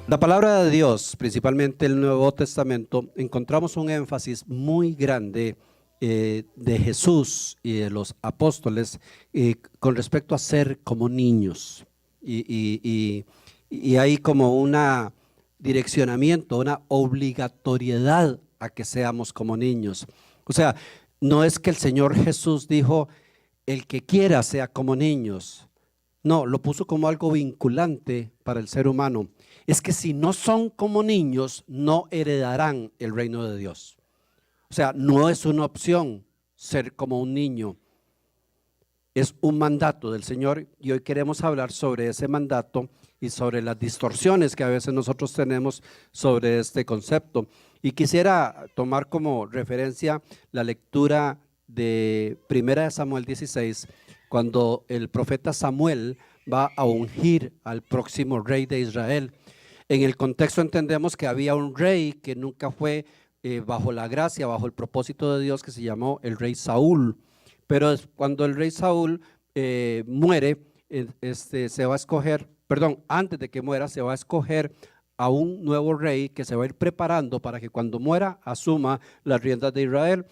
La palabra de Dios, principalmente el Nuevo Testamento, encontramos un énfasis muy grande de Jesús y de los apóstoles con respecto a ser como niños. Y hay como una direccionamiento, una obligatoriedad a que seamos como niños. O sea, no es que el Señor Jesús dijo, el que quiera sea como niños. No, lo puso como algo vinculante para el ser humano. Es que si no son como niños, no heredarán el reino de Dios. O sea, no es una opción ser como un niño. Es un mandato del Señor y hoy queremos hablar sobre ese mandato y sobre las distorsiones que a veces nosotros tenemos sobre este concepto. Y quisiera tomar como referencia la lectura de 1 Samuel 16, cuando el profeta Samuel va a ungir al próximo rey de Israel. En el contexto entendemos que había un rey que nunca fue bajo la gracia, bajo el propósito de Dios, que se llamó el rey Saúl. Pero cuando el rey Saúl muere, se va a escoger, antes de que muera, se va a escoger a un nuevo rey que se va a ir preparando para que cuando muera asuma las riendas de Israel.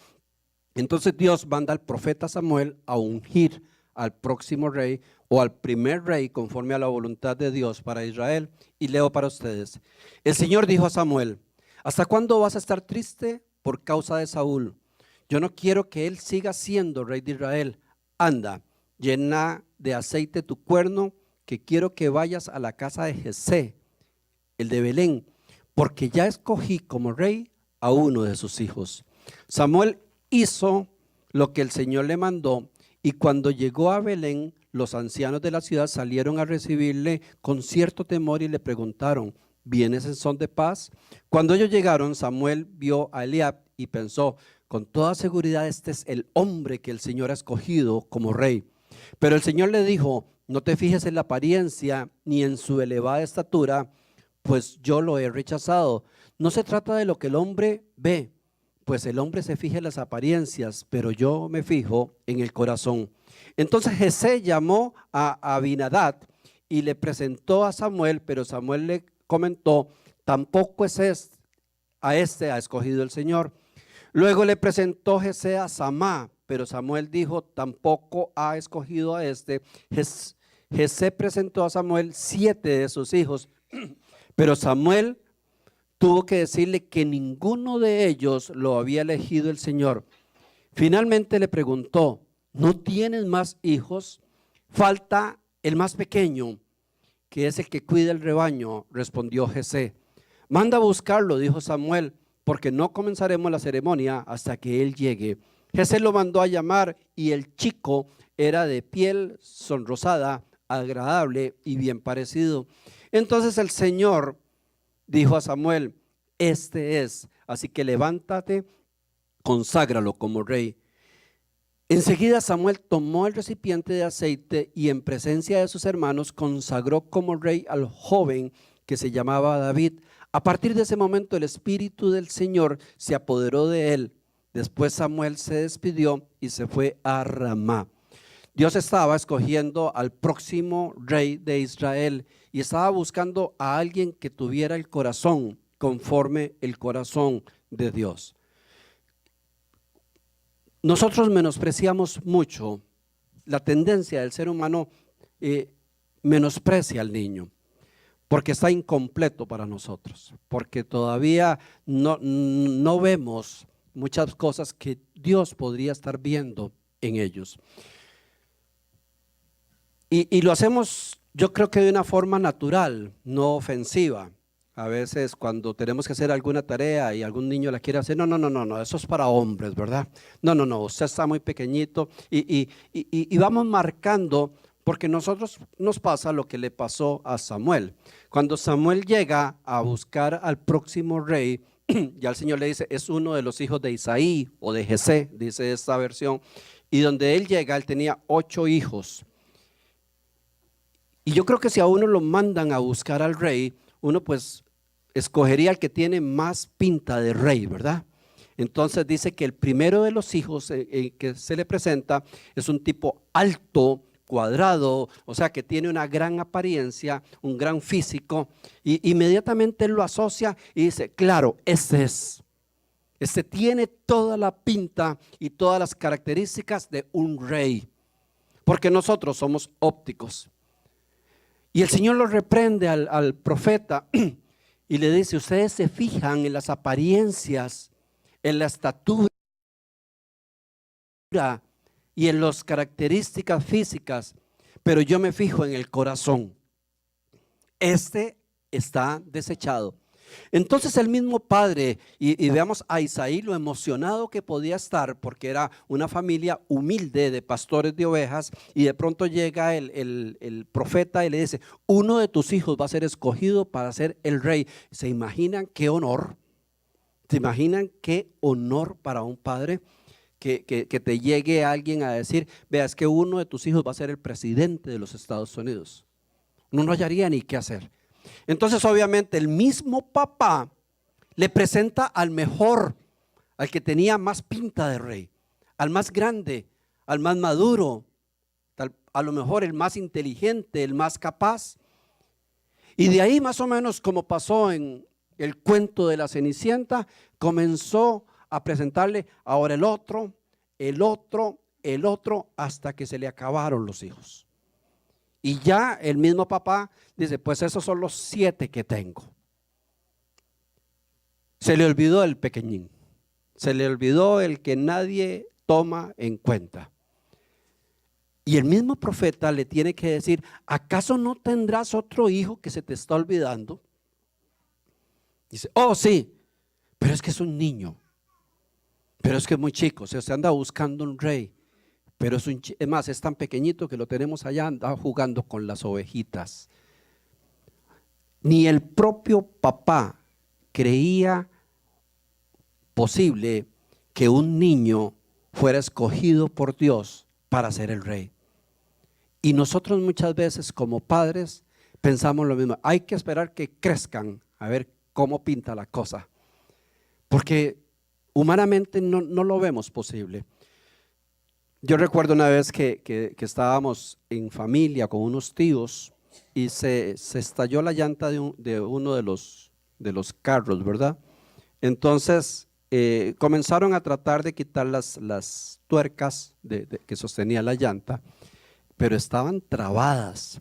Entonces Dios manda al profeta Samuel a ungir al próximo rey o al primer rey conforme a la voluntad de Dios para Israel. Y leo para ustedes. El Señor dijo a Samuel: ¿hasta cuándo vas a estar triste por causa de Saúl? Yo no quiero que él siga siendo rey de Israel. Anda, llena de aceite tu cuerno, que quiero que vayas a la casa de Jesé, el de Belén, porque ya escogí como rey a uno de sus hijos. Samuel hizo lo que el Señor le mandó, y cuando llegó a Belén, los ancianos de la ciudad salieron a recibirle con cierto temor y le preguntaron: ¿vienes en son de paz? Cuando ellos llegaron, Samuel vio a Eliab y pensó: con toda seguridad este es el hombre que el Señor ha escogido como rey. Pero el Señor le dijo: no te fijes en la apariencia ni en su elevada estatura, pues yo lo he rechazado. No se trata de lo que el hombre ve, pues el hombre se fija en las apariencias, pero yo me fijo en el corazón. Entonces Jesé llamó a Abinadab y le presentó a Samuel, pero Samuel le comentó: tampoco a este ha escogido el Señor. Luego le presentó Jesé a Samá, pero Samuel dijo: tampoco ha escogido a este. Jesé presentó a Samuel 7 de sus hijos, pero Samuel tuvo que decirle que ninguno de ellos lo había elegido el Señor. Finalmente le preguntó: ¿no tienes más hijos? Falta el más pequeño, que es el que cuida el rebaño, respondió Jesé. Manda a buscarlo, dijo Samuel, porque no comenzaremos la ceremonia hasta que él llegue. Jesé lo mandó a llamar y el chico era de piel sonrosada, agradable y bien parecido. Entonces el Señor dijo a Samuel: este es, así que levántate, conságralo como rey. Enseguida Samuel tomó el recipiente de aceite y en presencia de sus hermanos consagró como rey al joven que se llamaba David. A partir de ese momento el Espíritu del Señor se apoderó de él. Después Samuel se despidió y se fue a Ramá. Dios estaba escogiendo al próximo rey de Israel y estaba buscando a alguien que tuviera el corazón conforme el corazón de Dios. Nosotros menospreciamos mucho, la tendencia del ser humano menosprecia al niño, porque está incompleto para nosotros, porque todavía no vemos muchas cosas que Dios podría estar viendo en ellos. Y lo hacemos, yo creo que de una forma natural, no ofensiva. A veces cuando tenemos que hacer alguna tarea y algún niño la quiere hacer: no, eso es para hombres, ¿verdad? No, usted está muy pequeñito y vamos marcando, porque nosotros nos pasa lo que le pasó a Samuel. Cuando Samuel llega a buscar al próximo rey, ya el Señor le dice: es uno de los hijos de Isaí o de Jesé, dice esta versión, y donde él llega, él tenía 8 hijos. Y yo creo que si a uno lo mandan a buscar al rey, uno pues escogería al que tiene más pinta de rey, ¿verdad? Entonces dice que el primero de los hijos que se le presenta es un tipo alto, cuadrado, o sea que tiene una gran apariencia, un gran físico, y inmediatamente él lo asocia y dice, claro, ese es. Este tiene toda la pinta y todas las características de un rey, porque nosotros somos ópticos. Y el Señor lo reprende al profeta y le dice, ustedes se fijan en las apariencias, en la estatura y en las características físicas, pero yo me fijo en el corazón. Este está desechado. Entonces el mismo padre, y veamos a Isaí lo emocionado que podía estar, porque era una familia humilde de pastores de ovejas, y de pronto llega el profeta y le dice, uno de tus hijos va a ser escogido para ser el rey. ¿Se imaginan qué honor? ¿Se imaginan qué honor para un padre? Que te llegue alguien a decir, vea, es que uno de tus hijos va a ser el presidente de los Estados Unidos. No hallaría ni qué hacer. Entonces obviamente el mismo papá le presenta al mejor, al que tenía más pinta de rey, al más grande, al más maduro, a lo mejor el más inteligente, el más capaz. Y de ahí más o menos, como pasó en el cuento de la Cenicienta, comenzó a presentarle ahora el otro, hasta que se le acabaron los hijos. Y ya el mismo papá dice, pues esos son los 7 que tengo. Se le olvidó el pequeñín, se le olvidó el que nadie toma en cuenta. Y el mismo profeta le tiene que decir, ¿acaso no tendrás otro hijo que se te está olvidando? Dice, oh sí, pero es que es un niño, pero es que es muy chico, o sea, se anda buscando un rey. Pero es más, es tan pequeñito que lo tenemos allá, anda jugando con las ovejitas. Ni el propio papá creía posible que un niño fuera escogido por Dios para ser el rey. Y nosotros muchas veces como padres pensamos lo mismo, hay que esperar que crezcan a ver cómo pinta la cosa, porque humanamente no lo vemos posible. Yo recuerdo una vez que estábamos en familia con unos tíos y se estalló la llanta de uno de los carros, ¿verdad? Entonces comenzaron a tratar de quitar las tuercas que sostenía la llanta, pero estaban trabadas.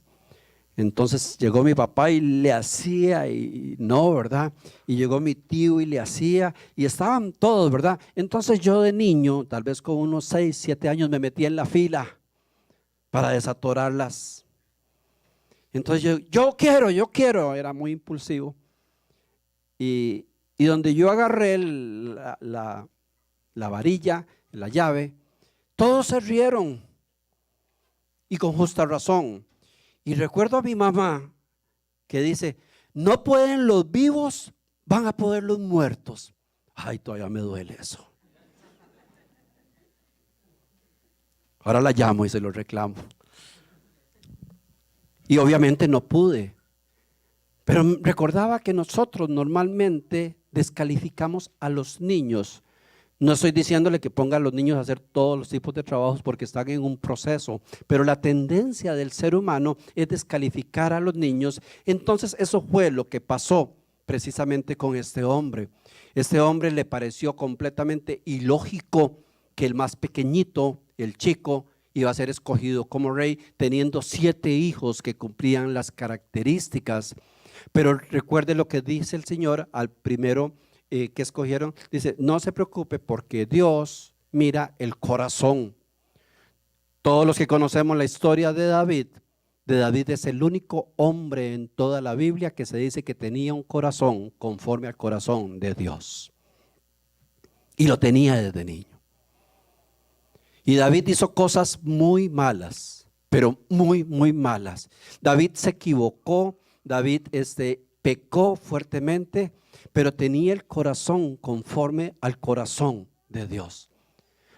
Entonces llegó mi papá y le hacía y no, ¿verdad? Y llegó mi tío y le hacía y estaban todos, ¿verdad? Entonces yo de niño, tal vez con unos 6, 7 años, me metí en la fila para desatorarlas. Entonces yo quiero, era muy impulsivo. Y donde yo agarré la varilla, la llave, todos se rieron y con justa razón. Y recuerdo a mi mamá que dice, no pueden los vivos, van a poder los muertos. Ay, todavía me duele eso. Ahora la llamo y se lo reclamo. Y obviamente no pude. Pero recordaba que nosotros normalmente descalificamos a los niños. No estoy diciéndole que ponga a los niños a hacer todos los tipos de trabajos porque están en un proceso, pero la tendencia del ser humano es descalificar a los niños. Entonces eso fue lo que pasó precisamente con este hombre. Este hombre le pareció completamente ilógico que el más pequeñito, el chico, iba a ser escogido como rey, teniendo 7 hijos que cumplían las características. Pero recuerde lo que dice el Señor al primero que escogieron, dice, no se preocupe porque Dios mira el corazón. Todos los que conocemos la historia de David es el único hombre en toda la Biblia que se dice que tenía un corazón conforme al corazón de Dios. Y lo tenía desde niño. Y David hizo cosas muy malas, pero muy, muy malas. David se equivocó, David pecó fuertemente, pero tenía el corazón conforme al corazón de Dios.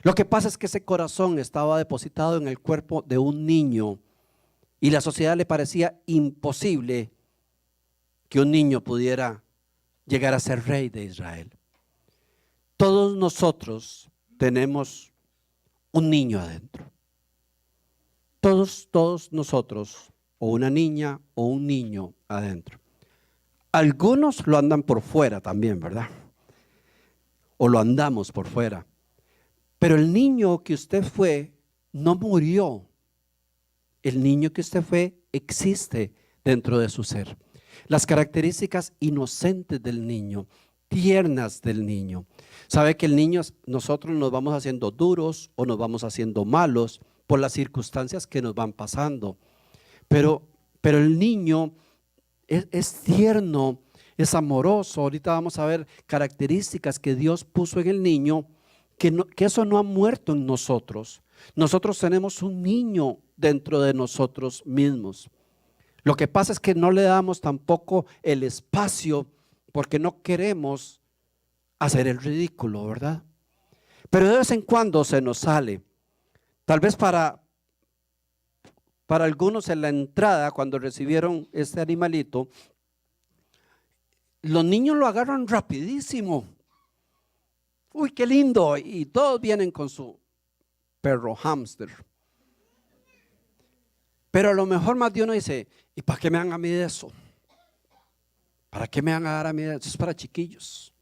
Lo que pasa es que ese corazón estaba depositado en el cuerpo de un niño y la sociedad le parecía imposible que un niño pudiera llegar a ser rey de Israel. Todos nosotros tenemos un niño adentro. todos nosotros, o una niña o un niño adentro. Algunos lo andan por fuera también, ¿verdad? O lo andamos por fuera. Pero el niño que usted fue no murió. El niño que usted fue existe dentro de su ser. Las características inocentes del niño, tiernas del niño. Sabe que el niño, nosotros nos vamos haciendo duros o nos vamos haciendo malos por las circunstancias que nos van pasando. Pero el niño es tierno, es amoroso. Ahorita vamos a ver características que Dios puso en el niño, que eso no ha muerto en nosotros. Nosotros tenemos un niño dentro de nosotros mismos. Lo que pasa es que no le damos tampoco el espacio porque no queremos hacer el ridículo, ¿verdad? Pero de vez en cuando se nos sale. Tal vez para algunos en la entrada, cuando recibieron este animalito, los niños lo agarran rapidísimo. Uy, qué lindo. Y todos vienen con su perro hámster. Pero a lo mejor más de uno dice, ¿y para qué me dan a mí de eso? ¿Para qué me van a dar a mí de eso? Eso es para chiquillos.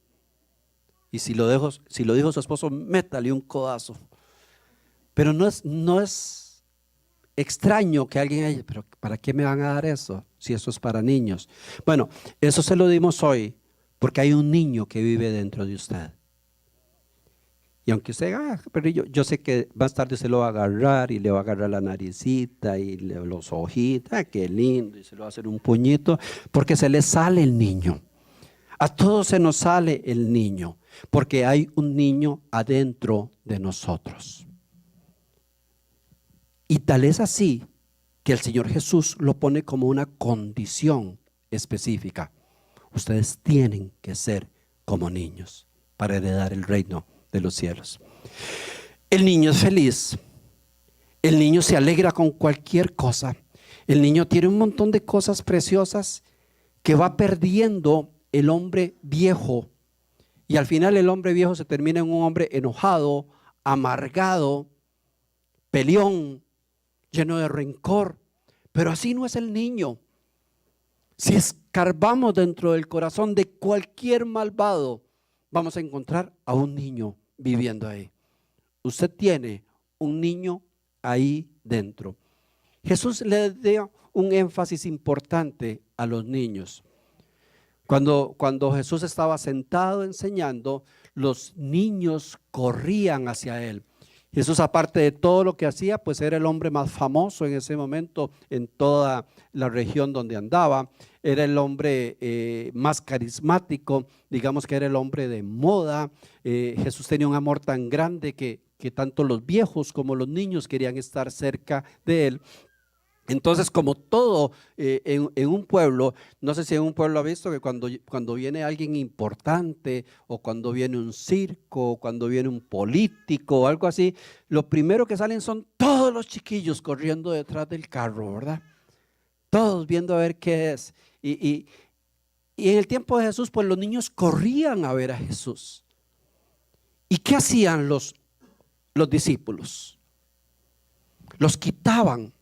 Y si lo dijo su esposo, métale un codazo. Pero no es extraño que alguien haya, pero ¿para qué me van a dar eso? Si eso es para niños. Bueno, eso se lo dimos hoy porque hay un niño que vive dentro de usted. Y aunque usted, pero yo sé que más tarde se lo va a agarrar y le va a agarrar la naricita y los ojitos, qué lindo, y se lo va a hacer un puñito, porque se le sale el niño. A todos se nos sale el niño, porque hay un niño adentro de nosotros. Y tal es así que el Señor Jesús lo pone como una condición específica. Ustedes tienen que ser como niños para heredar el reino de los cielos. El niño es feliz. El niño se alegra con cualquier cosa. El niño tiene un montón de cosas preciosas que va perdiendo el hombre viejo. Y al final el hombre viejo se termina en un hombre enojado, amargado, peleón, lleno de rencor. Pero así no es el niño. Si escarbamos dentro del corazón de cualquier malvado, vamos a encontrar a un niño viviendo ahí. Usted tiene un niño ahí dentro. Jesús le dio un énfasis importante a los niños. Cuando Jesús estaba sentado enseñando, los niños corrían hacia él. Jesús, aparte de todo lo que hacía, pues era el hombre más famoso en ese momento en toda la región donde andaba. Era el hombre más carismático, digamos que era el hombre de moda. Jesús tenía un amor tan grande que tanto los viejos como los niños querían estar cerca de él. Entonces, como todo en un pueblo, no sé si en un pueblo ha visto que cuando viene alguien importante o cuando viene un circo o cuando viene un político o algo así, lo primero que salen son todos los chiquillos corriendo detrás del carro, ¿verdad? Todos viendo a ver qué es. Y en el tiempo de Jesús, pues los niños corrían a ver a Jesús. ¿Y qué hacían los discípulos? Los quitaban.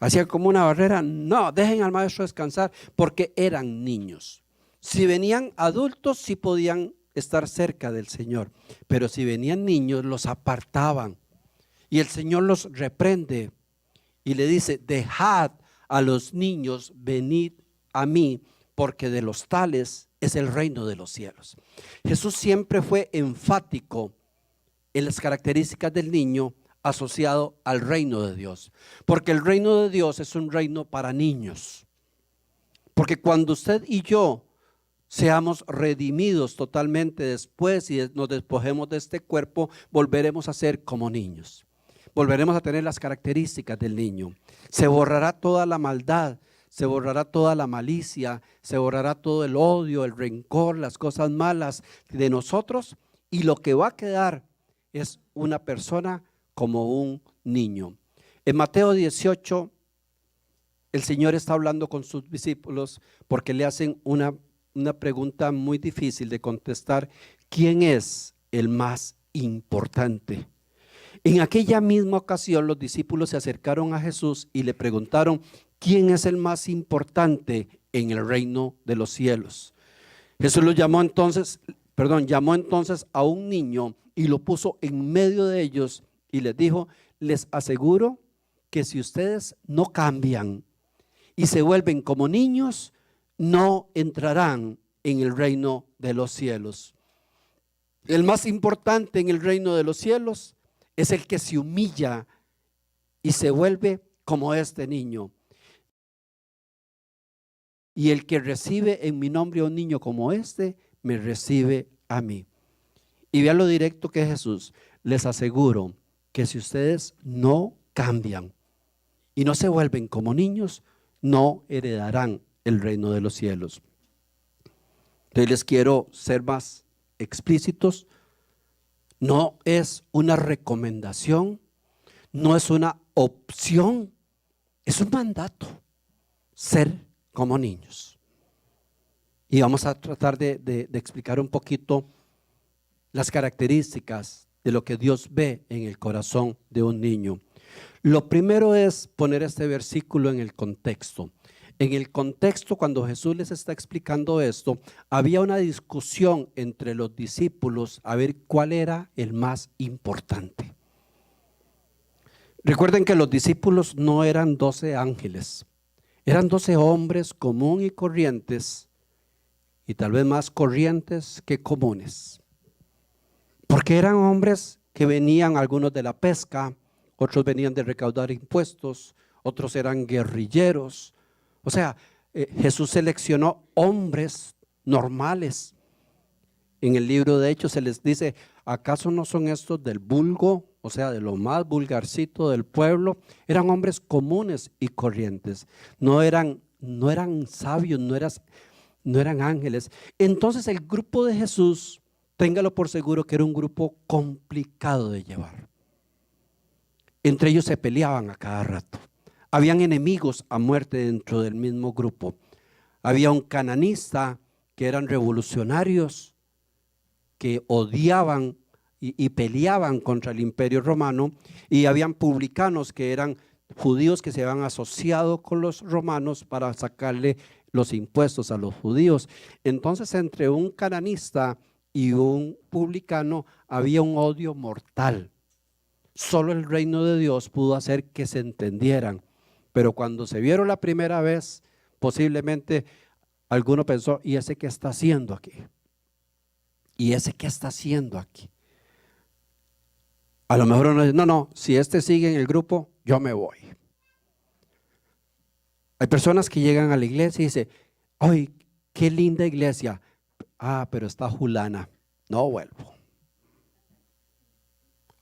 Hacían como una barrera. No, dejen al maestro descansar, porque eran niños. Si venían adultos, sí podían estar cerca del Señor, pero si venían niños, los apartaban. Y el Señor los reprende y le dice: dejad a los niños, venid a mí, porque de los tales es el reino de los cielos. Jesús siempre fue enfático en las características del niño asociado al reino de Dios, porque el reino de Dios es un reino para niños. Porque cuando usted y yo seamos redimidos totalmente después y nos despojemos de este cuerpo, volveremos a ser como niños. Volveremos a tener las características del niño. Se borrará toda la maldad, se borrará toda la malicia, se borrará todo el odio, el rencor, las cosas malas de nosotros, y lo que va a quedar es una persona como un niño. En Mateo 18, el Señor está hablando con sus discípulos porque le hacen una pregunta muy difícil de contestar: ¿quién es el más importante? En aquella misma ocasión los discípulos se acercaron a Jesús y le preguntaron: ¿quién es el más importante en el reino de los cielos? Jesús llamó entonces a un niño y lo puso en medio de ellos y les dijo: les aseguro que si ustedes no cambian y se vuelven como niños, no entrarán en el reino de los cielos. El más importante en el reino de los cielos es el que se humilla y se vuelve como este niño. Y el que recibe en mi nombre a un niño como este, me recibe a mí. Y vean lo directo que es Jesús: les aseguro que si ustedes no cambian y no se vuelven como niños, no heredarán el reino de los cielos. Entonces les quiero ser más explícitos. No es una recomendación, no es una opción, es un mandato: ser como niños. Y vamos a tratar de explicar un poquito las características de lo que Dios ve en el corazón de un niño. Lo primero es poner este versículo en el contexto. En el contexto, cuando Jesús les está explicando esto, había una discusión entre los discípulos a ver cuál era el más importante. Recuerden que los discípulos no eran 12 ángeles, eran 12 hombres comunes y corrientes, y tal vez más corrientes que comunes, porque eran hombres que venían, algunos de la pesca, otros venían de recaudar impuestos, otros eran guerrilleros. O sea, Jesús seleccionó hombres normales. En el libro de Hechos se les dice: ¿acaso no son estos del vulgo? O sea, de lo más vulgarcito del pueblo. Eran hombres comunes y corrientes. No eran sabios, no eran ángeles. Entonces el grupo de Jesús, téngalo por seguro que era un grupo complicado de llevar. Entre ellos se peleaban a cada rato. Habían enemigos a muerte dentro del mismo grupo. Había un cananista que eran revolucionarios que odiaban y peleaban contra el imperio romano, y habían publicanos que eran judíos que se habían asociado con los romanos para sacarle los impuestos a los judíos. Entonces, entre un cananista y un publicano había un odio mortal. Solo el reino de Dios pudo hacer que se entendieran. Pero cuando se vieron la primera vez, posiblemente alguno pensó: ¿y ese qué está haciendo aquí? ¿Y ese qué está haciendo aquí? A lo mejor uno dice: no, si este sigue en el grupo, yo me voy. Hay personas que llegan a la iglesia y dicen: ¡ay, qué linda iglesia! Ah, pero está Julana, no vuelvo.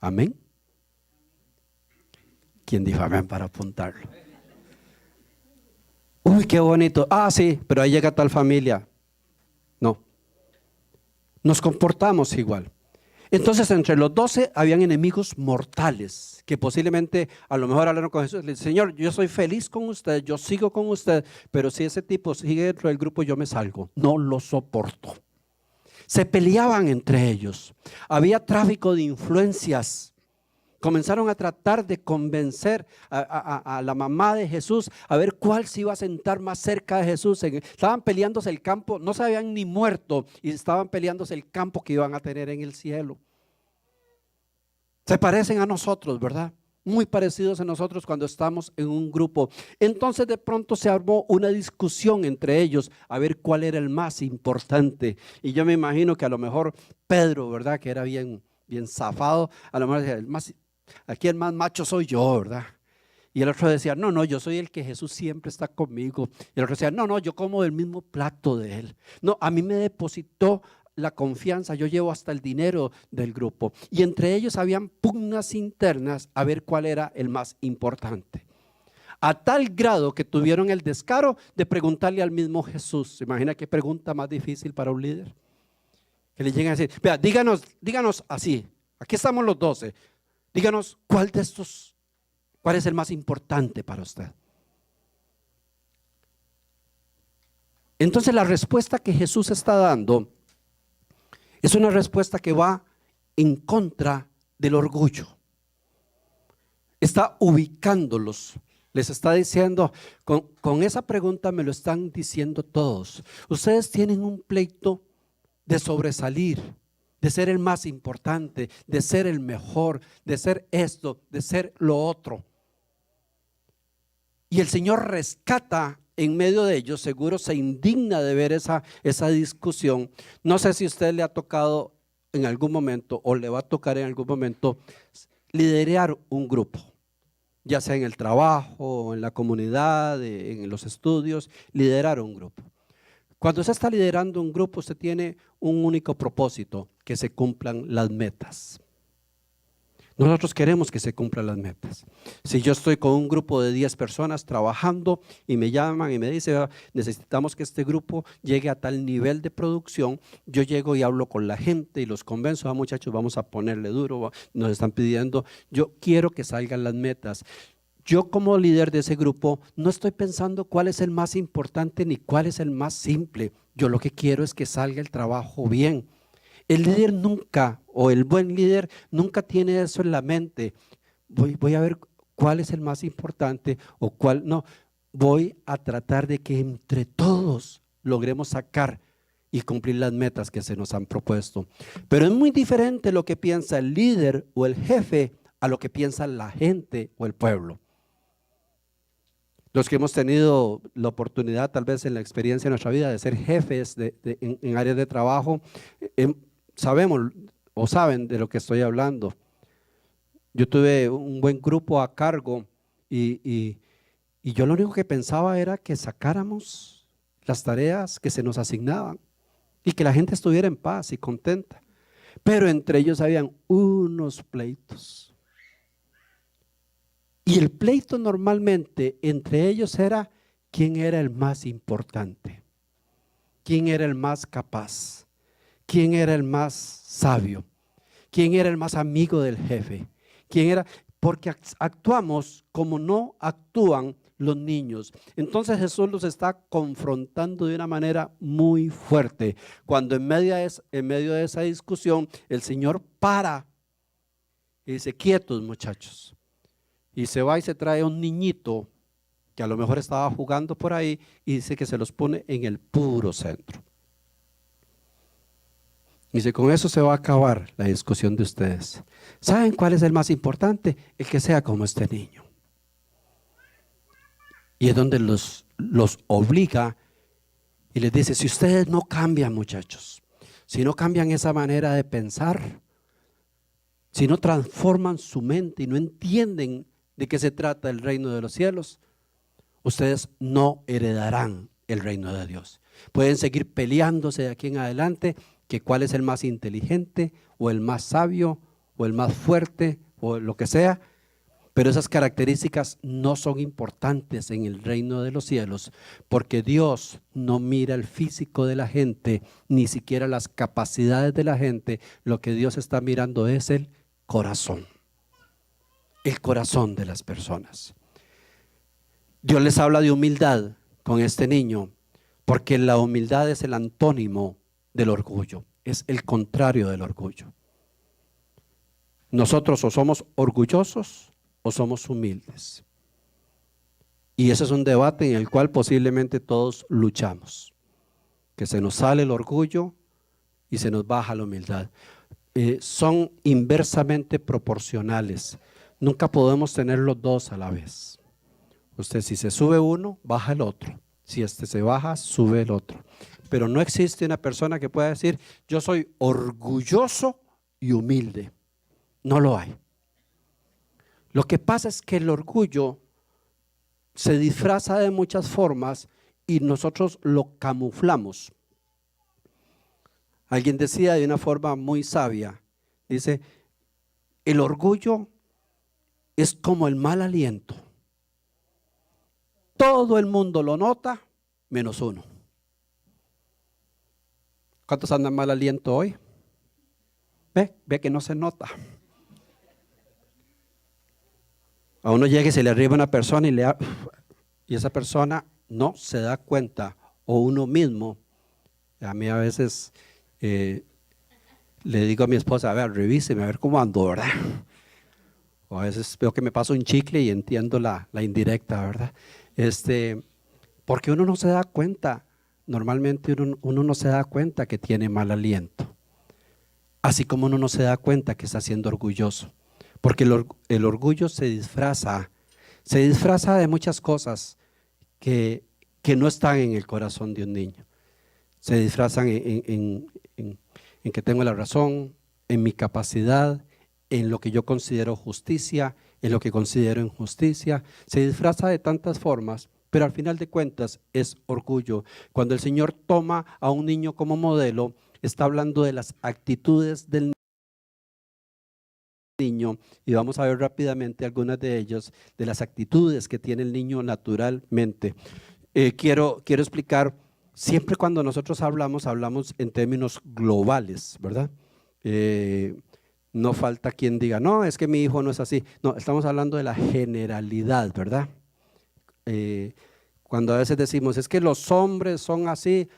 ¿Amén? ¿Quién dijo amén para apuntarlo? Uy, qué bonito. Ah, sí, pero ahí llega tal familia. No. Nos comportamos igual. Entonces, entre los 12 habían enemigos mortales que posiblemente a lo mejor hablaron con Jesús. Le dicen: Señor, yo soy feliz con usted, yo sigo con usted, pero si ese tipo sigue dentro del grupo, yo me salgo. No lo soporto. Se peleaban entre ellos. Había tráfico de influencias. Comenzaron a tratar de convencer a la mamá de Jesús a ver cuál se iba a sentar más cerca de Jesús. Estaban peleándose el campo, no se habían ni muerto, y estaban peleándose el campo que iban a tener en el cielo. Se parecen a nosotros, ¿verdad? Muy parecidos a nosotros cuando estamos en un grupo. Entonces de pronto se armó una discusión entre ellos a ver cuál era el más importante. Y yo me imagino que a lo mejor Pedro, ¿verdad?, que era bien zafado, a lo mejor decía: aquí el más macho soy yo, ¿verdad? Y el otro decía: no, yo soy el que Jesús siempre está conmigo. Y el otro decía: no, yo como del mismo plato de él. No, a mí me depositó la confianza, yo llevo hasta el dinero del grupo. Y entre ellos habían pugnas internas a ver cuál era el más importante. A tal grado que tuvieron el descaro de preguntarle al mismo Jesús. ¿Se imagina qué pregunta más difícil para un líder? Que le lleguen a decir: vea, díganos así, aquí estamos los 12. Díganos, ¿cuál de estos, cuál es el más importante para usted? Entonces la respuesta que Jesús está dando es una respuesta que va en contra del orgullo. Está ubicándolos. Les está diciendo, con esa pregunta me lo están diciendo todos. Ustedes tienen un pleito de sobresalir, de ser el más importante, de ser el mejor, de ser esto, de ser lo otro. Y el Señor rescata en medio de ellos, seguro se indigna de ver esa discusión. No sé si a usted le ha tocado en algún momento o le va a tocar en algún momento liderar un grupo, ya sea en el trabajo, en la comunidad, en los estudios, liderar un grupo. Cuando usted está liderando un grupo, usted tiene un único propósito, que se cumplan las metas. Nosotros queremos que se cumplan las metas. Si yo estoy con un grupo de 10 personas trabajando y me llaman y me dicen, necesitamos que este grupo llegue a tal nivel de producción, yo llego y hablo con la gente y los convenzo, muchachos, vamos a ponerle duro, nos están pidiendo, yo quiero que salgan las metas. Yo como líder de ese grupo no estoy pensando cuál es el más importante ni cuál es el más simple. Yo lo que quiero es que salga el trabajo bien. El líder nunca, o el buen líder nunca tiene eso en la mente. Voy a ver cuál es el más importante o cuál no. Voy a tratar de que entre todos logremos sacar y cumplir las metas que se nos han propuesto. Pero es muy diferente lo que piensa el líder o el jefe a lo que piensa la gente o el pueblo. Los que hemos tenido la oportunidad, tal vez en la experiencia de nuestra vida, de ser jefes en áreas de trabajo, sabemos o saben de lo que estoy hablando. Yo tuve un buen grupo a cargo y yo lo único que pensaba era que sacáramos las tareas que se nos asignaban y que la gente estuviera en paz y contenta. Pero entre ellos habían unos pleitos. Y el pleito normalmente entre ellos era quién era el más importante, quién era el más capaz, quién era el más sabio, quién era el más amigo del jefe, quién era, porque actuamos como no actúan los niños. Entonces Jesús los está confrontando de una manera muy fuerte. Cuando en medio de esa discusión el Señor para y dice, quietos muchachos. Y se va y se trae un niñito que a lo mejor estaba jugando por ahí y dice que se los pone en el puro centro. Dice, con eso se va a acabar la discusión de ustedes. ¿Saben cuál es el más importante? El que sea como este niño. Y es donde los obliga y les dice, si ustedes no cambian muchachos, si no cambian esa manera de pensar, si no transforman su mente y no entienden de qué se trata el reino de los cielos, ustedes no heredarán el reino de Dios. Pueden seguir peleándose de aquí en adelante que cuál es el más inteligente o el más sabio o el más fuerte o lo que sea, pero esas características no son importantes en el reino de los cielos, porque Dios no mira el físico de la gente, ni siquiera las capacidades de la gente. Lo que Dios está mirando es el corazón de las personas. Dios les habla de humildad con este niño, porque la humildad es el antónimo del orgullo, es el contrario del orgullo. Nosotros o somos orgullosos o somos humildes. Y ese es un debate en el cual posiblemente todos luchamos, que se nos sale el orgullo y se nos baja la humildad. Son inversamente proporcionales. Nunca podemos tener los dos a la vez. Usted, si se sube uno, baja el otro. Si este se baja, sube el otro. Pero no existe una persona que pueda decir, yo soy orgulloso y humilde. No lo hay. Lo que pasa es que el orgullo se disfraza de muchas formas y nosotros lo camuflamos. Alguien decía de una forma muy sabia, dice, el orgullo es como el mal aliento. Todo el mundo lo nota, menos uno. ¿Cuántos andan mal aliento hoy? Ve que no se nota. A uno llega y se le arriba una persona y esa persona no se da cuenta, o uno mismo. A mí a veces le digo a mi esposa, a ver, revíseme, a ver cómo ando, ¿verdad? O a veces veo que me paso un chicle y entiendo la indirecta, ¿verdad? Porque uno no se da cuenta, normalmente uno no se da cuenta que tiene mal aliento. Así como uno no se da cuenta que está siendo orgulloso. Porque el orgullo se disfraza de muchas cosas que no están en el corazón de un niño. Se disfrazan en que tengo la razón, en mi capacidad, en lo que yo considero justicia, en lo que considero injusticia. Se disfraza de tantas formas, pero al final de cuentas es orgullo. Cuando el Señor toma a un niño como modelo, está hablando de las actitudes del niño, y vamos a ver rápidamente algunas de ellas, de las actitudes que tiene el niño naturalmente. Quiero explicar, siempre cuando nosotros hablamos en términos globales, ¿verdad? No falta quien diga, no, es que mi hijo no es así. No, estamos hablando de la generalidad, ¿verdad? Cuando a veces decimos, es que los hombres son así,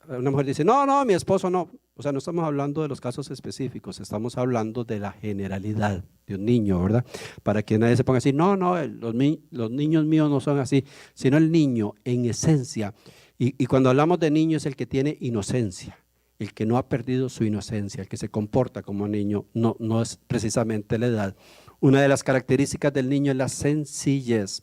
una mujer dice, no, mi esposo no. O sea, no estamos hablando de los casos específicos, estamos hablando de la generalidad de un niño, ¿verdad? Para que nadie se ponga así, no, los niños míos no son así, sino el niño en esencia. Y cuando hablamos de niño es el que tiene inocencia, el que no ha perdido su inocencia, el que se comporta como niño, no es precisamente la edad. Una de las características del niño es la sencillez,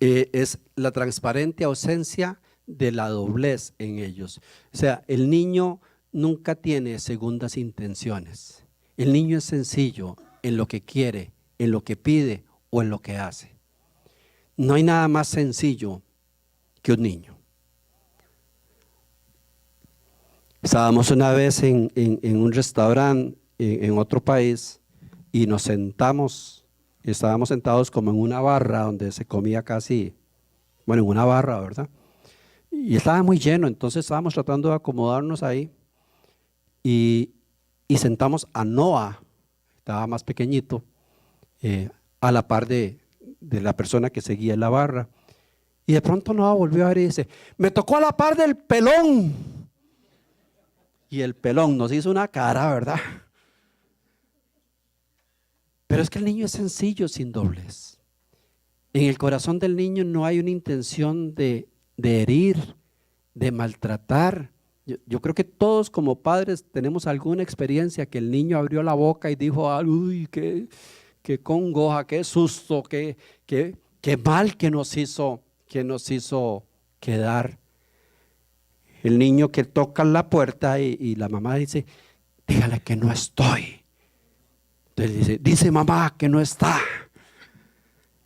es la transparente ausencia de la doblez en ellos. O sea, el niño nunca tiene segundas intenciones. El niño es sencillo en lo que quiere, en lo que pide o en lo que hace. No hay nada más sencillo que un niño. Estábamos una vez en un restaurante en otro país y nos sentamos, estábamos sentados como en una barra donde se comía casi, bueno, en una barra, ¿verdad? Y estaba muy lleno, entonces estábamos tratando de acomodarnos ahí y sentamos a Noah, estaba más pequeñito, a la par de la persona que seguía en la barra. Y de pronto Noah volvió a ver y dice, me tocó a la par del pelón. Y el pelón nos hizo una cara, ¿verdad? Pero es que el niño es sencillo, sin doblez. En el corazón del niño no hay una intención de herir, de maltratar. Yo creo que todos como padres tenemos alguna experiencia que el niño abrió la boca y dijo, uy, qué congoja, qué susto, qué mal que nos hizo quedar. El niño que toca la puerta y la mamá dice, dígale que no estoy. Entonces dice mamá que no está.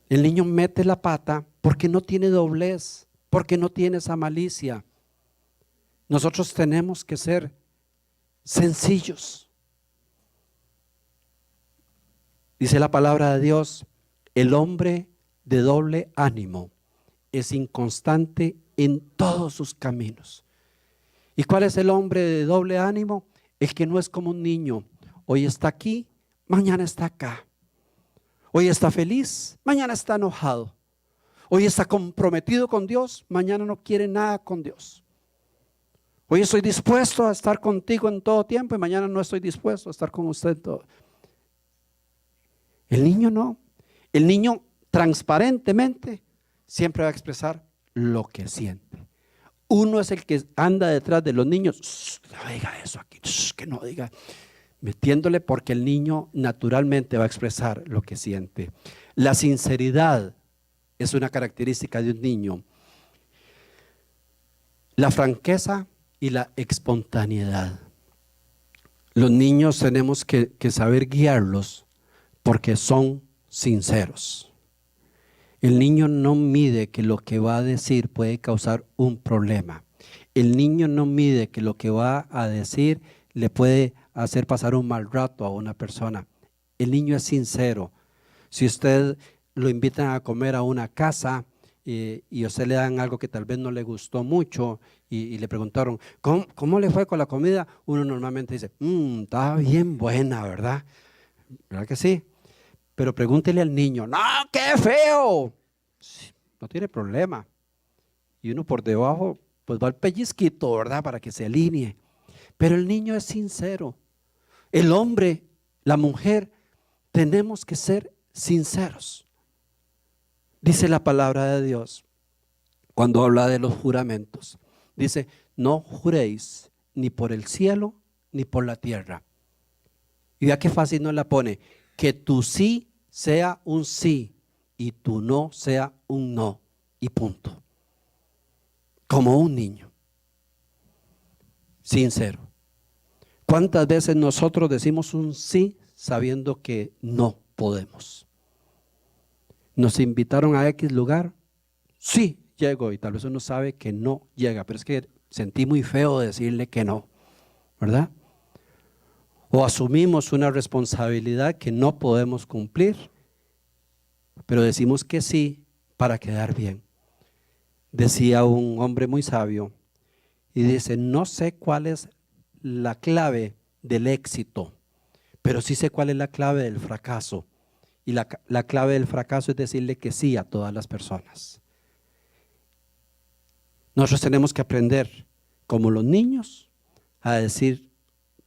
El niño mete la pata porque no tiene doblez, porque no tiene esa malicia. Nosotros tenemos que ser sencillos. Dice la palabra de Dios, el hombre de doble ánimo es inconstante en todos sus caminos. ¿Y cuál es el hombre de doble ánimo? El que no es como un niño. Hoy está aquí, mañana está acá. Hoy está feliz, mañana está enojado. Hoy está comprometido con Dios, mañana no quiere nada con Dios. Hoy estoy dispuesto a estar contigo en todo tiempo y mañana no estoy dispuesto a estar con usted en todo. El niño no. El niño transparentemente siempre va a expresar lo que siente. Uno es el que anda detrás de los niños, no diga eso aquí, que no diga, metiéndole, porque el niño naturalmente va a expresar lo que siente. La sinceridad es una característica de un niño. La franqueza y la espontaneidad. Los niños tenemos que saber guiarlos porque son sinceros. El niño no mide que lo que va a decir puede causar un problema. El niño no mide que lo que va a decir le puede hacer pasar un mal rato a una persona. El niño es sincero. Si usted lo invitan a comer a una casa y a usted le dan algo que tal vez no le gustó mucho y le preguntaron, ¿cómo le fue con la comida? Uno normalmente dice, estaba bien buena, ¿verdad? ¿Verdad que sí? Pero pregúntele al niño, ¡no, qué feo! No tiene problema. Y uno por debajo, pues va al pellizquito, ¿verdad? Para que se alinee. Pero el niño es sincero. El hombre, la mujer, tenemos que ser sinceros. Dice la palabra de Dios, cuando habla de los juramentos, dice, no juréis ni por el cielo ni por la tierra. Y vea qué fácil nos la pone, que tu sí sea un sí y tu no sea un no, y punto. Como un niño, sincero. ¿Cuántas veces nosotros decimos un sí sabiendo que no podemos? Nos invitaron a X lugar, sí, llego, y tal vez uno sabe que no llega, pero es que sentí muy feo decirle que no, ¿verdad? O asumimos una responsabilidad que no podemos cumplir, pero decimos que sí para quedar bien. Decía un hombre muy sabio y dice, no sé cuál es la clave del éxito, pero sí sé cuál es la clave del fracaso. Y la clave del fracaso es decirle que sí a todas las personas. Nosotros tenemos que aprender, como los niños, a decir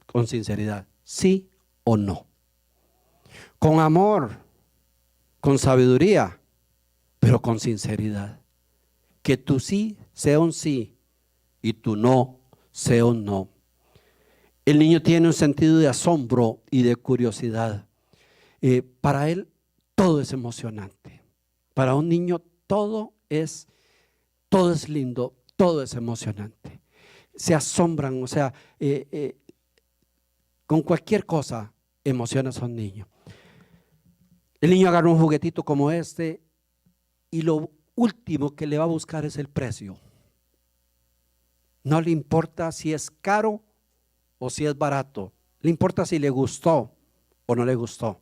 con sinceridad, sí o no. Con amor, con sabiduría, pero con sinceridad. Que tu sí sea un sí y tu no sea un no. El niño tiene un sentido de asombro y de curiosidad. Para él todo es emocionante. Para un niño todo es lindo, todo es emocionante. Se asombran, o sea, con cualquier cosa emocionas a un niño. El niño agarra un juguetito como este y lo último que le va a buscar es el precio. No le importa si es caro o si es barato. Le importa si le gustó o no le gustó.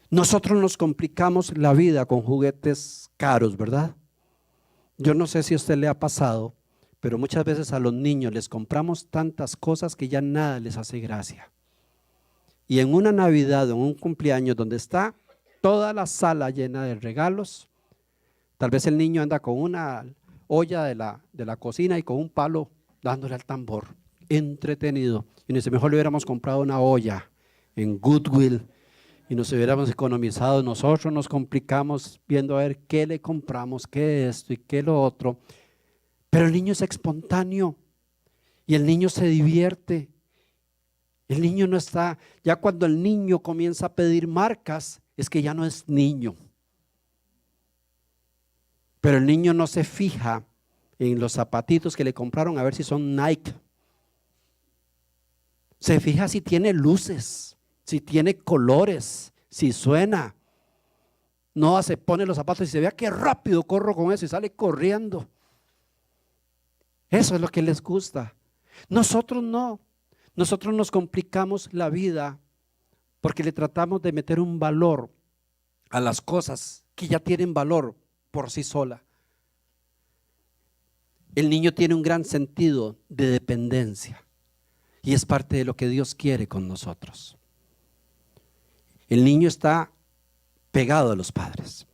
Nosotros nos complicamos la vida con juguetes caros, ¿verdad? Yo no sé si a usted le ha pasado, pero muchas veces a los niños les compramos tantas cosas que ya nada les hace gracia. Y en una Navidad, en un cumpleaños donde está toda la sala llena de regalos, tal vez el niño anda con una olla de la cocina y con un palo dándole al tambor, entretenido. Y dice, mejor le hubiéramos comprado una olla en Goodwill y nos hubiéramos economizado. Nosotros nos complicamos viendo a ver qué le compramos, qué esto y qué lo otro. Pero el niño es espontáneo y el niño se divierte. El niño no está, ya cuando el niño comienza a pedir marcas, es que ya no es niño. Pero el niño no se fija en los zapatitos que le compraron a ver si son Nike. Se fija si tiene luces, si tiene colores, si suena. No se pone los zapatos y se vea qué rápido corro con eso y sale corriendo. Eso es lo que les gusta. Nosotros no. Nosotros nos complicamos la vida porque le tratamos de meter un valor a las cosas que ya tienen valor por sí sola. El niño tiene un gran sentido de dependencia y es parte de lo que Dios quiere con nosotros. El niño está pegado a los padres.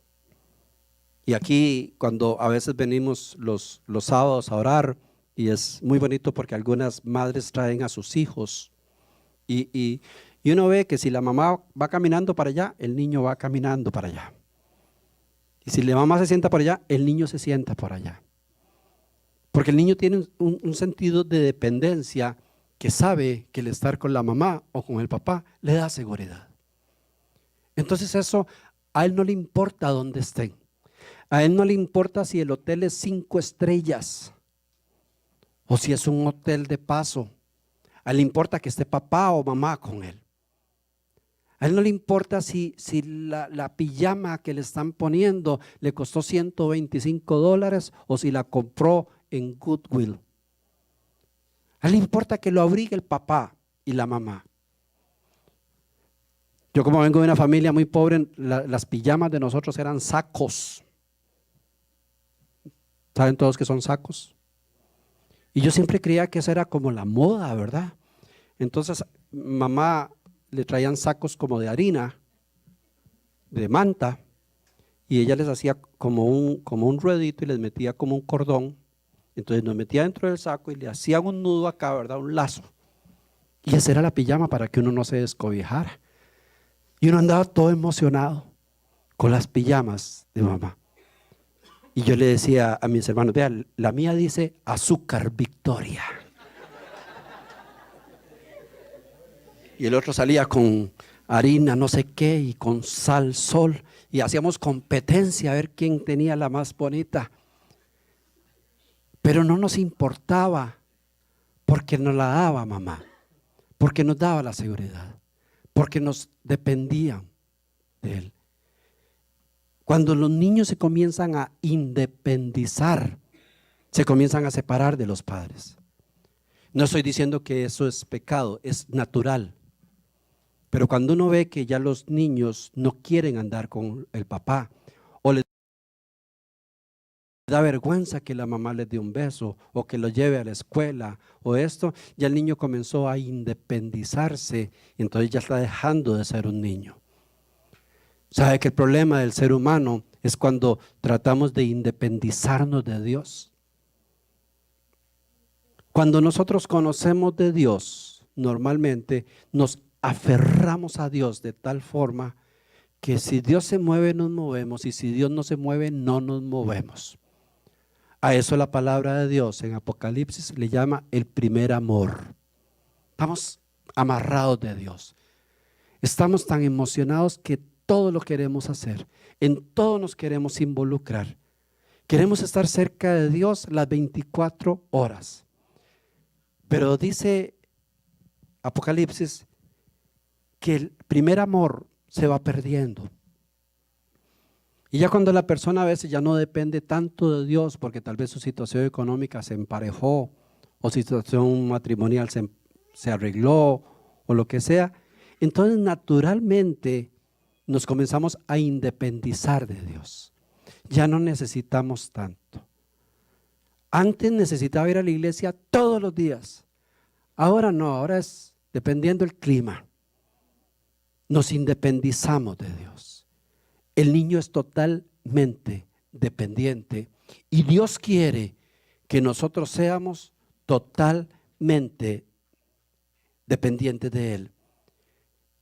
Y aquí cuando a veces venimos los sábados a orar, y es muy bonito porque algunas madres traen a sus hijos y uno ve que si la mamá va caminando para allá, el niño va caminando para allá. Y si la mamá se sienta por allá, el niño se sienta por allá. Porque el niño tiene un sentido de dependencia que sabe que el estar con la mamá o con el papá le da seguridad. Entonces eso a él no le importa dónde estén. A él no le importa si el hotel es 5 estrellas o si es un hotel de paso. A él le importa que esté papá o mamá con él. A él no le importa si la pijama que le están poniendo le costó $125 o si la compró en Goodwill. A él le importa que lo abrigue el papá y la mamá. Yo, como vengo de una familia muy pobre, las pijamas de nosotros eran sacos. ¿Saben todos qué son sacos? Y yo siempre creía que esa era como la moda, ¿verdad? Entonces mamá le traían sacos como de harina, de manta, y ella les hacía como un ruedito y les metía como un cordón. Entonces nos metía dentro del saco y le hacían un nudo acá, ¿verdad? Un lazo. Y esa era la pijama para que uno no se descobijara. Y uno andaba todo emocionado con las pijamas de mamá. Y yo le decía a mis hermanos, vean, la mía dice azúcar Victoria. Y el otro salía con harina, no sé qué, y con sal, sol. Y hacíamos competencia a ver quién tenía la más bonita. Pero no nos importaba porque nos la daba mamá, porque nos daba la seguridad, porque nos dependían de él. Cuando los niños se comienzan a independizar, se comienzan a separar de los padres. No estoy diciendo que eso es pecado, es natural. Pero cuando uno ve que ya los niños no quieren andar con el papá, o les da vergüenza que la mamá les dé un beso, o que lo lleve a la escuela, o esto, ya el niño comenzó a independizarse, y entonces ya está dejando de ser un niño. ¿Sabe que el problema del ser humano es cuando tratamos de independizarnos de Dios? Cuando nosotros conocemos de Dios, normalmente nos aferramos a Dios de tal forma que si Dios se mueve nos movemos y si Dios no se mueve no nos movemos. A eso la palabra de Dios en Apocalipsis le llama el primer amor. Estamos amarrados de Dios. Estamos tan emocionados que todo lo queremos hacer, en todo nos queremos involucrar. Queremos estar cerca de Dios las 24 horas. Pero dice Apocalipsis que el primer amor se va perdiendo. Y ya cuando la persona a veces ya no depende tanto de Dios, porque tal vez su situación económica se emparejó, o su situación matrimonial se arregló, o lo que sea, entonces naturalmente nos comenzamos a independizar de Dios. Ya no necesitamos tanto. Antes necesitaba ir a la iglesia todos los días. Ahora no, ahora es dependiendo del clima. Nos independizamos de Dios. El niño es totalmente dependiente y Dios quiere que nosotros seamos totalmente dependientes de Él.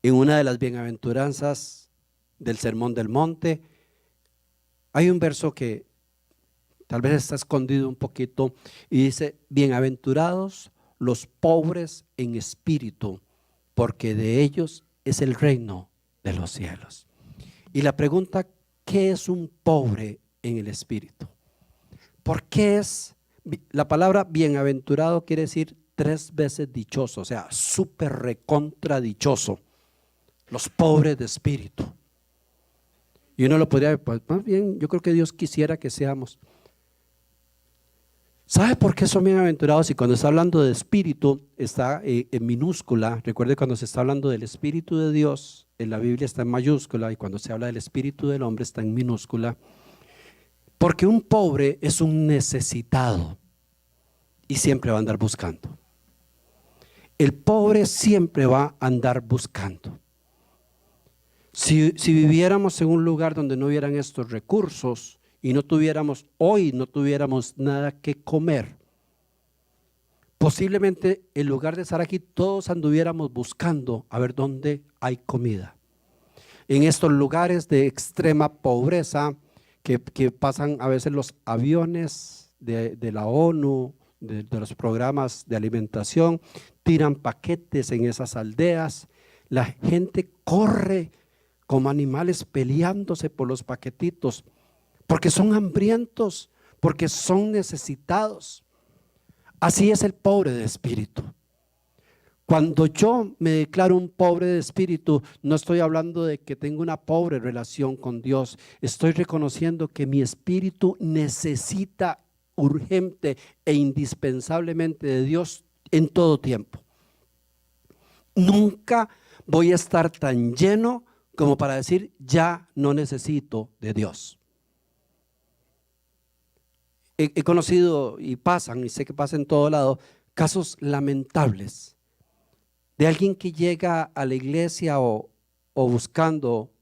En una de las bienaventuranzas del Sermón del Monte, hay un verso que tal vez está escondido un poquito y dice: bienaventurados los pobres en espíritu, porque de ellos es el reino de los cielos. Y la pregunta, ¿qué es un pobre en el espíritu? ¿Por qué es? La palabra bienaventurado quiere decir 3 veces dichoso, o sea, súper recontra dichoso. Los pobres de espíritu. Y uno lo podría, pues más bien, yo creo que Dios quisiera que seamos. ¿Sabe por qué son bienaventurados? Y cuando está hablando de espíritu, está en minúscula. Recuerde, cuando se está hablando del espíritu de Dios, en la Biblia está en mayúscula, y cuando se habla del espíritu del hombre está en minúscula. Porque un pobre es un necesitado y siempre va a andar buscando. El pobre siempre va a andar buscando. Si viviéramos en un lugar donde no hubieran estos recursos y no tuviéramos nada que comer, posiblemente en lugar de estar aquí todos anduviéramos buscando a ver dónde hay comida. En estos lugares de extrema pobreza que pasan a veces los aviones de la ONU, de los programas de alimentación, tiran paquetes en esas aldeas, la gente corre como animales peleándose por los paquetitos, porque son hambrientos, porque son necesitados. Así es el pobre de espíritu. Cuando yo me declaro un pobre de espíritu, no estoy hablando de que tengo una pobre relación con Dios. Estoy reconociendo que mi espíritu necesita urgente e indispensablemente de Dios en todo tiempo. Nunca voy a estar tan lleno como para decir, ya no necesito de Dios. He conocido y pasan, y sé que pasa en todo lado, casos lamentables de alguien que llega a la iglesia o buscando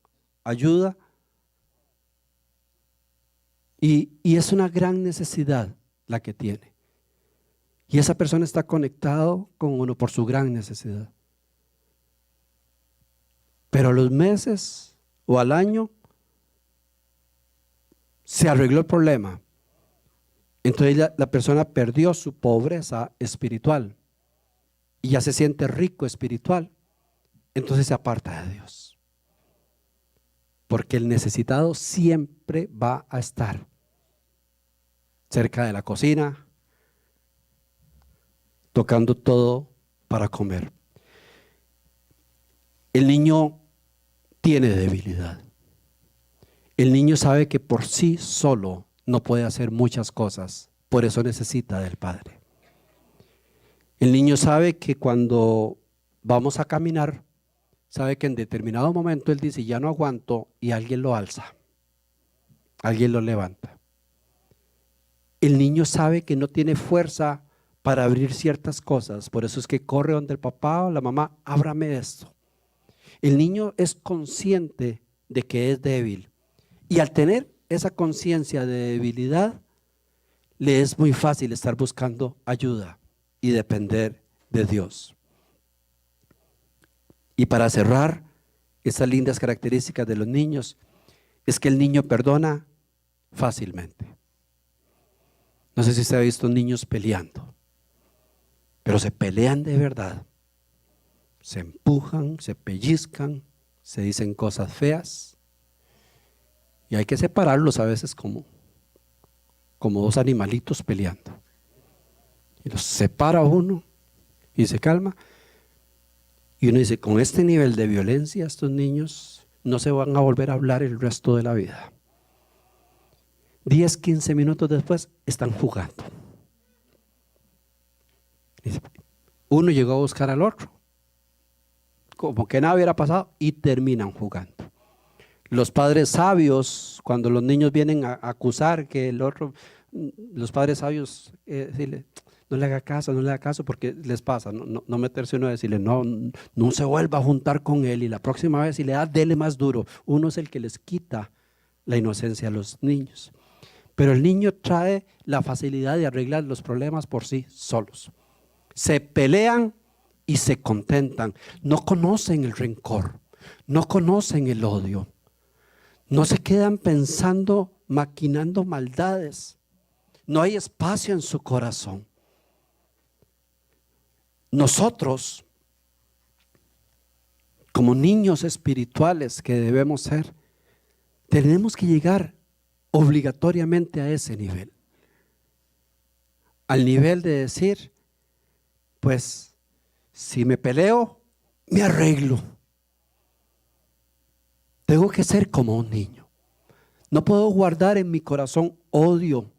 ayuda y es una gran necesidad la que tiene. Y esa persona está conectado con uno por su gran necesidad. Pero a los meses o al año se arregló el problema. Entonces la persona perdió su pobreza espiritual y ya se siente rico espiritual. Entonces se aparta de Dios. Porque el necesitado siempre va a estar cerca de la cocina, tocando todo para comer. El niño tiene debilidad. El niño sabe que por sí solo no puede hacer muchas cosas, por eso necesita del Padre. El niño sabe que cuando vamos a caminar, sabe que en determinado momento él dice, ya no aguanto, y alguien lo alza, alguien lo levanta. El niño sabe que no tiene fuerza para abrir ciertas cosas, por eso es que corre donde el papá o la mamá, ábrame esto. El niño es consciente de que es débil, y al tener esa conciencia de debilidad, le es muy fácil estar buscando ayuda y depender de Dios. Y para cerrar, esas lindas características de los niños, es que el niño perdona fácilmente. No sé si se ha visto niños peleando, pero se pelean de verdad. Se empujan, se pellizcan, se dicen cosas feas. Y hay que separarlos a veces como dos animalitos peleando. Y los separa uno y se calma. Y uno dice, con este nivel de violencia, estos niños no se van a volver a hablar el resto de la vida. 10, 15 minutos después están jugando. Uno llegó a buscar al otro, como que nada hubiera pasado, y terminan jugando. Los padres sabios, cuando los niños vienen a acusar que el otro, los padres sabios decirle, no le haga caso porque les pasa, no meterse uno a decirle, no se vuelva a juntar con él, y la próxima vez si le da, dele más duro. Uno es el que les quita la inocencia a los niños. Pero el niño trae la facilidad de arreglar los problemas por sí solos. Se pelean y se contentan. No conocen el rencor, no conocen el odio. No se quedan pensando, maquinando maldades. No hay espacio en su corazón. Nosotros, como niños espirituales que debemos ser, tenemos que llegar obligatoriamente a ese nivel. Al nivel de decir, pues, si me peleo, me arreglo. Tengo que ser como un niño. No puedo guardar en mi corazón odio.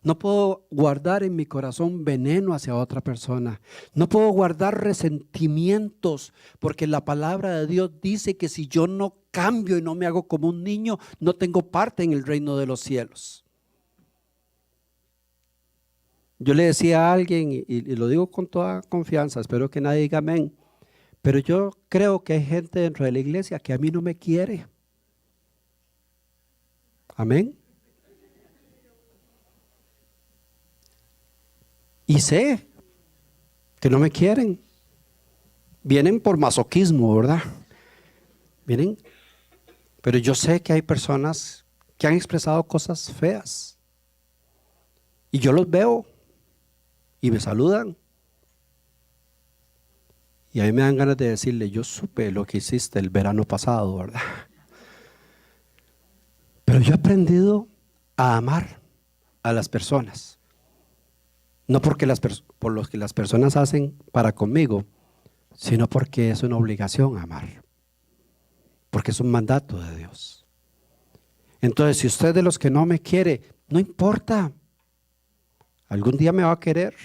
No puedo guardar en mi corazón veneno hacia otra persona. No puedo guardar resentimientos, porque la palabra de Dios dice que si yo no cambio y no me hago como un niño, no tengo parte en el reino de los cielos. Yo le decía a alguien, y lo digo con toda confianza, espero que nadie diga amén, pero yo creo que hay gente dentro de la iglesia que a mí no me quiere. Amén. Y sé que no me quieren. Vienen por masoquismo, ¿verdad? Vienen. Pero yo sé que hay personas que han expresado cosas feas. Y yo los veo y me saludan. Y a mí me dan ganas de decirle, yo supe lo que hiciste el verano pasado, ¿verdad? Pero yo he aprendido a amar a las personas. No porque por lo que las personas hacen para conmigo, sino porque es una obligación amar. Porque es un mandato de Dios. Entonces, si usted es de los que no me quiere, no importa. Algún día me va a querer.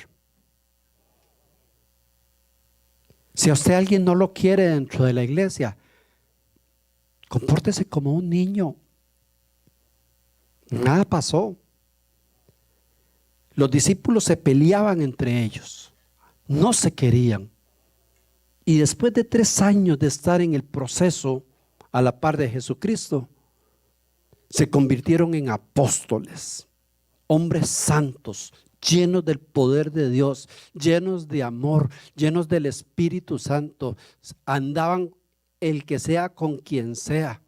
Si a usted alguien no lo quiere dentro de la iglesia, compórtese como un niño. Nada pasó. Los discípulos se peleaban entre ellos, no se querían. Y después de 3 años de estar en el proceso a la par de Jesucristo, se convirtieron en apóstoles, hombres santos, llenos del poder de Dios, llenos de amor, llenos del Espíritu Santo. Andaban el que sea con quien sea,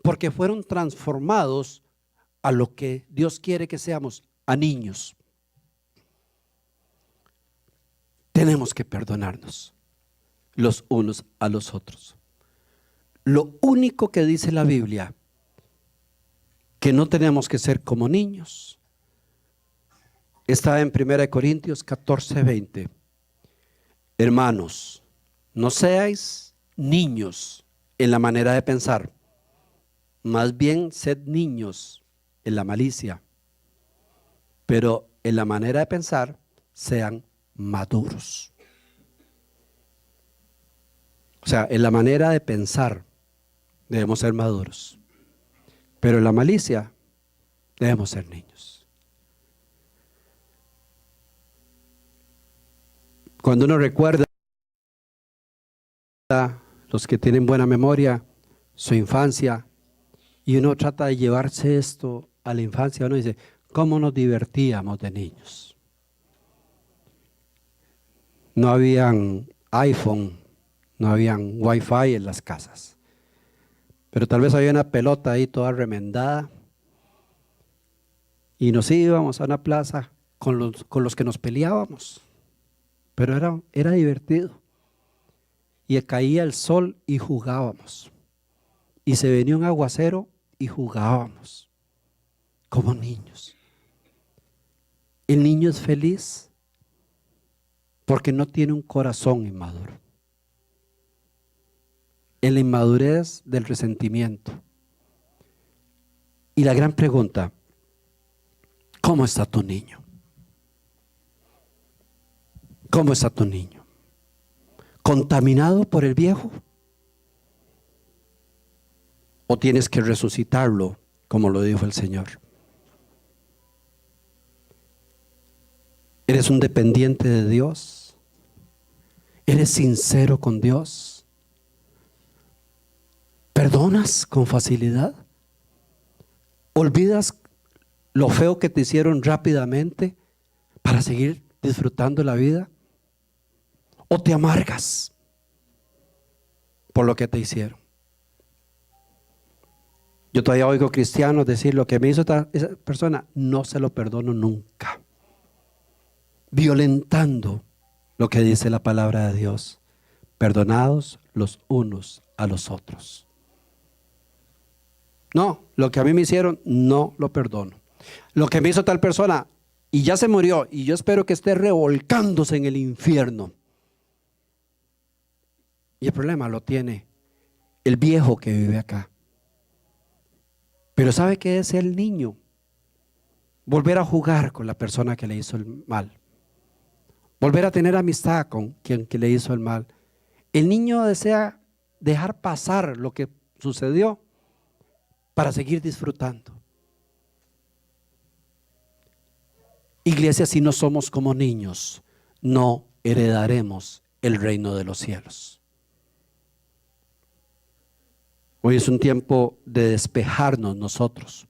porque fueron transformados a lo que Dios quiere que seamos, a niños. Tenemos que perdonarnos los unos a los otros. Lo único que dice la Biblia, que no tenemos que ser como niños, está en 1 Corintios 14:20. Hermanos, no seáis niños en la manera de pensar, más bien sed niños en la malicia, pero en la manera de pensar sean maduros. O sea, en la manera de pensar debemos ser maduros, pero en la malicia debemos ser niños. Cuando uno recuerda, los que tienen buena memoria, su infancia, y uno trata de llevarse esto a la infancia, uno dice, ¿cómo nos divertíamos de niños? No habían iPhone, no habían Wi-Fi en las casas, pero tal vez había una pelota ahí toda remendada y nos íbamos a una plaza con los que nos peleábamos, pero era divertido. Y caía el sol y jugábamos, y se venía un aguacero y jugábamos como niños. El niño es feliz porque no tiene un corazón inmaduro. En la inmadurez del resentimiento. Y la gran pregunta, ¿cómo está tu niño? ¿Cómo está tu niño? ¿Contaminado por el viejo? ¿O tienes que resucitarlo, como lo dijo el Señor? ¿Eres un dependiente de Dios? ¿Eres sincero con Dios? ¿Perdonas con facilidad? ¿Olvidas lo feo que te hicieron rápidamente para seguir disfrutando la vida? ¿O te amargas por lo que te hicieron? Yo todavía oigo cristianos decir, lo que me hizo esa persona, no se lo perdono nunca. Violentando lo que dice la palabra de Dios. Perdonados los unos a los otros. No, lo que a mí me hicieron, no lo perdono. Lo que me hizo tal persona, y ya se murió, y yo espero que esté revolcándose en el infierno. Y el problema lo tiene el viejo que vive acá. Pero ¿sabe qué es el niño? Volver a jugar con la persona que le hizo el mal. Volver a tener amistad con quien que le hizo el mal. El niño desea dejar pasar lo que sucedió para seguir disfrutando. Iglesia, si no somos como niños, no heredaremos el reino de los cielos. Hoy es un tiempo de despejarnos nosotros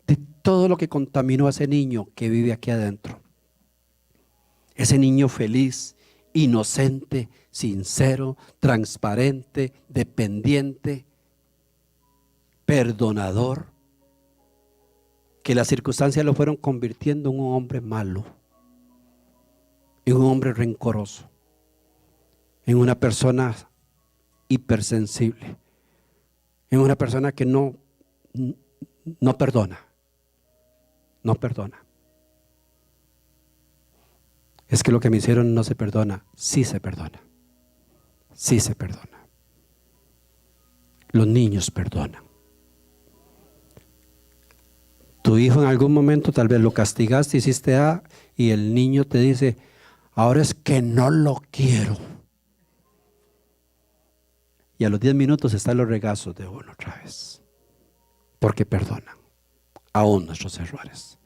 de todo lo que contaminó a ese niño que vive aquí adentro. Ese niño feliz, inocente, sincero, transparente, dependiente, perdonador, que las circunstancias lo fueron convirtiendo en un hombre malo, en un hombre rencoroso, en una persona hipersensible, en una persona que no perdona. No perdona. Es que lo que me hicieron no se perdona. Sí se perdona. Sí se perdona. Los niños perdonan. Tu hijo en algún momento tal vez lo castigaste, hiciste A, y el niño te dice, ahora es que no lo quiero. Y a los 10 minutos están los regazos de uno otra vez. Porque perdonan aún nuestros errores.